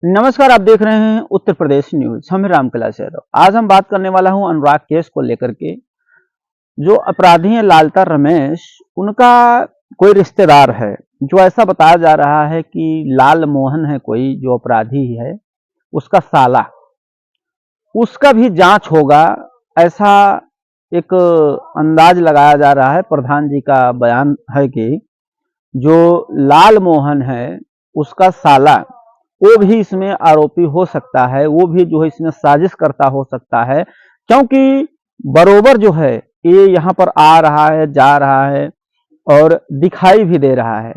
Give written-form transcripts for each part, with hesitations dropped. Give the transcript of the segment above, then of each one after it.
नमस्कार, आप देख रहे हैं उत्तर प्रदेश न्यूज। हम हैं रामकैलाश यादव। आज हम बात करने वाला हूं अनुराग केस को लेकर के। जो अपराधी हैं लालता रमेश, उनका कोई रिश्तेदार है जो ऐसा बताया जा रहा है कि लाल मोहन है कोई जो अपराधी है, उसका साला, उसका भी जांच होगा, ऐसा एक अंदाज लगाया जा रहा है। प्रधान जी का बयान है कि जो लाल मोहन है उसका साला, वो भी इसमें आरोपी हो सकता है, वो भी जो है इसमें साजिश करता हो सकता है, क्योंकि बरोबर जो है ये यहाँ पर आ रहा है, जा रहा है और दिखाई भी दे रहा है।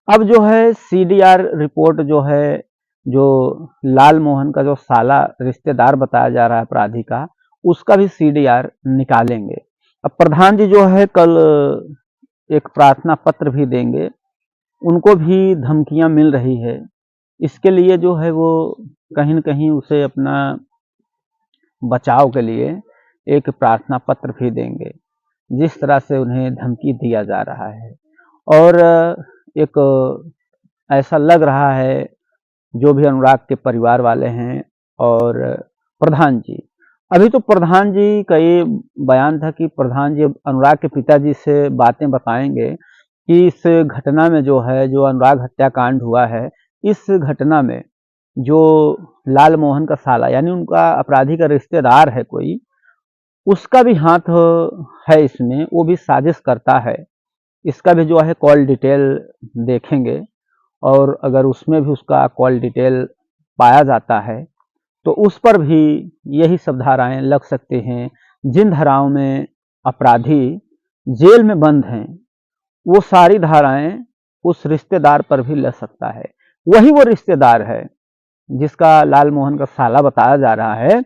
अब जो है सीडीआर रिपोर्ट जो है, जो लाल मोहन का जो साला रिश्तेदार बताया जा रहा है अपराधी का, उसका भी सीडीआर निकालेंगे। अब प्रधान जी जो है कल एक प्रार्थना पत्र भी देंगे, उनको भी धमकियां मिल रही है। इसके लिए जो है वो कहीं न कहीं उसे अपना बचाव के लिए एक प्रार्थना पत्र भी देंगे, जिस तरह से उन्हें धमकी दिया जा रहा है। और एक ऐसा लग रहा है, जो भी अनुराग के परिवार वाले हैं और प्रधान जी, अभी तो प्रधान जी का ये बयान था कि प्रधान जी अनुराग के पिताजी से बातें बताएंगे कि इस घटना में जो है, जो अनुराग हत्याकांड हुआ है, इस घटना में जो लाल मोहन का साला यानी उनका अपराधी का रिश्तेदार है कोई, उसका भी हाथ है इसमें, वो भी साजिश करता है। इसका भी जो है कॉल डिटेल देखेंगे और अगर उसमें भी उसका कॉल डिटेल पाया जाता है तो उस पर भी यही सब धाराएं लग सकती हैं। जिन धाराओं में अपराधी जेल में बंद हैं, वो सारी धाराएं उस रिश्तेदार पर भी लग सकता है। वही वो रिश्तेदार है जिसका लाल मोहन का साला बताया जा रहा है,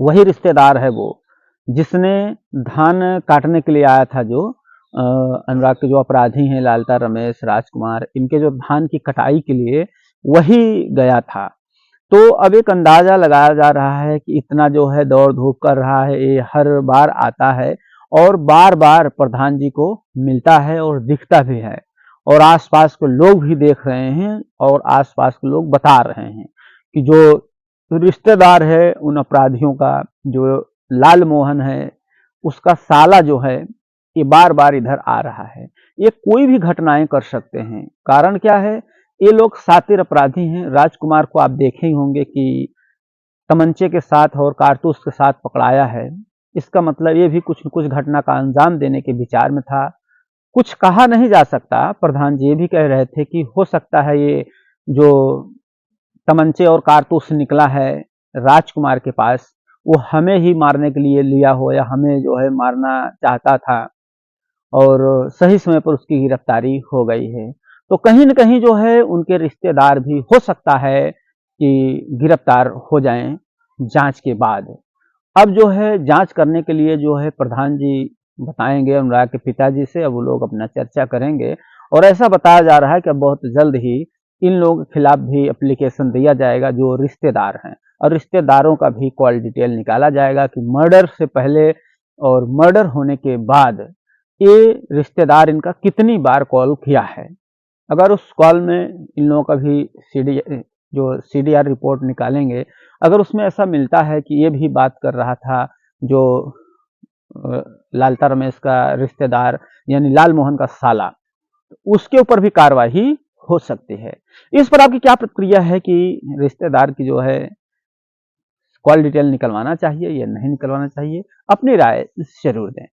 वही रिश्तेदार है वो जिसने धान काटने के लिए आया था। जो अनुराग के जो अपराधी हैं लालता रमेश, राजकुमार, इनके जो धान की कटाई के लिए वही गया था। तो अब एक अंदाजा लगाया जा रहा है कि इतना जो है दौड़ धूप कर रहा है, ये हर बार आता है और बार बार प्रधान जी को मिलता है और दिखता भी है, और आसपास के लोग भी देख रहे हैं और आसपास के लोग बता रहे हैं कि जो रिश्तेदार है उन अपराधियों का, जो लाल मोहन है, उसका साला जो है ये बार बार इधर आ रहा है। ये कोई भी घटनाएं कर सकते हैं। कारण क्या है, ये लोग शातिर अपराधी हैं। राजकुमार को आप देखे ही होंगे कि तमंचे के साथ और कारतूस के साथ पकड़ाया है। इसका मतलब ये भी कुछ न कुछ घटना का अंजाम देने के विचार में था। कुछ कहा नहीं जा सकता। प्रधान जी ये भी कह रहे थे कि हो सकता है ये जो तमंचे और कारतूस निकला है राजकुमार के पास, वो हमें ही मारने के लिए लिया हो, या हमें जो है मारना चाहता था और सही समय पर उसकी गिरफ्तारी हो गई है। तो कहीं न कहीं जो है उनके रिश्तेदार भी हो सकता है कि गिरफ्तार हो जाएं जांच के बाद। अब जो है जांच करने के लिए जो है प्रधान जी बताएंगे अनुराग के पिताजी से, अब वो लोग अपना चर्चा करेंगे। और ऐसा बताया जा रहा है कि अब बहुत जल्द ही इन लोगों के खिलाफ भी एप्लीकेशन दिया जाएगा जो रिश्तेदार हैं, और रिश्तेदारों का भी कॉल डिटेल निकाला जाएगा कि मर्डर से पहले और मर्डर होने के बाद ये रिश्तेदार इनका कितनी बार कॉल किया है। अगर उस कॉल में इन लोगों का भी सीडीआर रिपोर्ट निकालेंगे, अगर उसमें ऐसा मिलता है कि ये भी बात कर रहा था जो लालता रमेश का रिश्तेदार यानी लाल मोहन का साला, उसके ऊपर भी कार्रवाई हो सकती है। इस पर आपकी क्या प्रतिक्रिया है कि रिश्तेदार की जो है कॉल डिटेल निकलवाना चाहिए या नहीं निकलवाना चाहिए? अपनी राय जरूर दें।